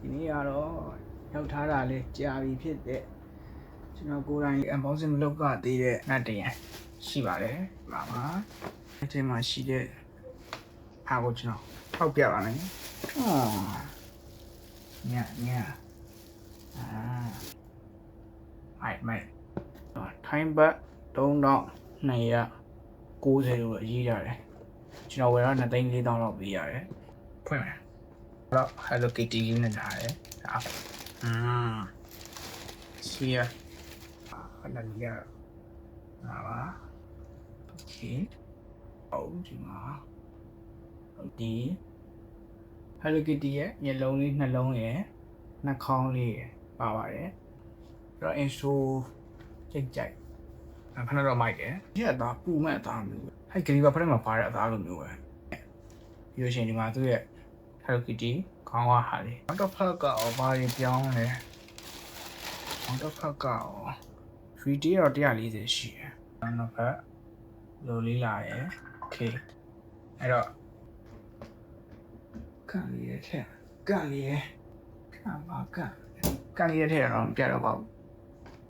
ဒီနေ့ကတော့ရောက်ထားတာလေကြာပြီဖြစ်တဲ့ကျွန်တော်ကိုယ်တိုင်အပေါင်းစင်မလုပ်ကသေးတဲ့နတ်တရံရှိပါတယ်။ပါပါ။အချိန်မှာရှိတဲ့အားကိုကျွန်တော်ထောက်ပြပါမယ်။ညမိုက်ထိုင်းဘတ်3290ကိုအရေးရတယ်။ကျွန်တော်ဝယ်တော့2,400,000လောက်ပေးရတယ်။ဖွင့်မယ်။တော့ Hello Kitty နဲ့ထားတယ်။ရှိရ။အဲ့ဒါကြီးရ။ပါ Okay ဟုတ်ဒီမှာဒီ Hello Kitty ရဲ့မျက်လုံးလေးနှလုံးရဲ့နှာခေါင်းလေးပါပါတယ်။အဲ့တော့ intro ကြိတ်ခဏတော့မိုက်တယ်ဒီအသားပူမဲ့အသားမျိုးဟဲ့ဂရီဘာဖက်မှာပါတဲ့အသားလိုမျိုးပဲပြီးလို့ရှိရင်ဒီမှာသူ့ရဲ့ Hello Kitty ခေါင်းဝါဟာလေးနောက်တစ်ဖက်ကဘာတွေပြောင်းလဲနောက်တစ်ဖက်က 3D တော့140ရှိတယ်နောက်ဖက်လိုလေးလာရယ် Okay အဲ့တော့ကန်လေးရဲ့ထက်တော့ပြတော့ပေါ့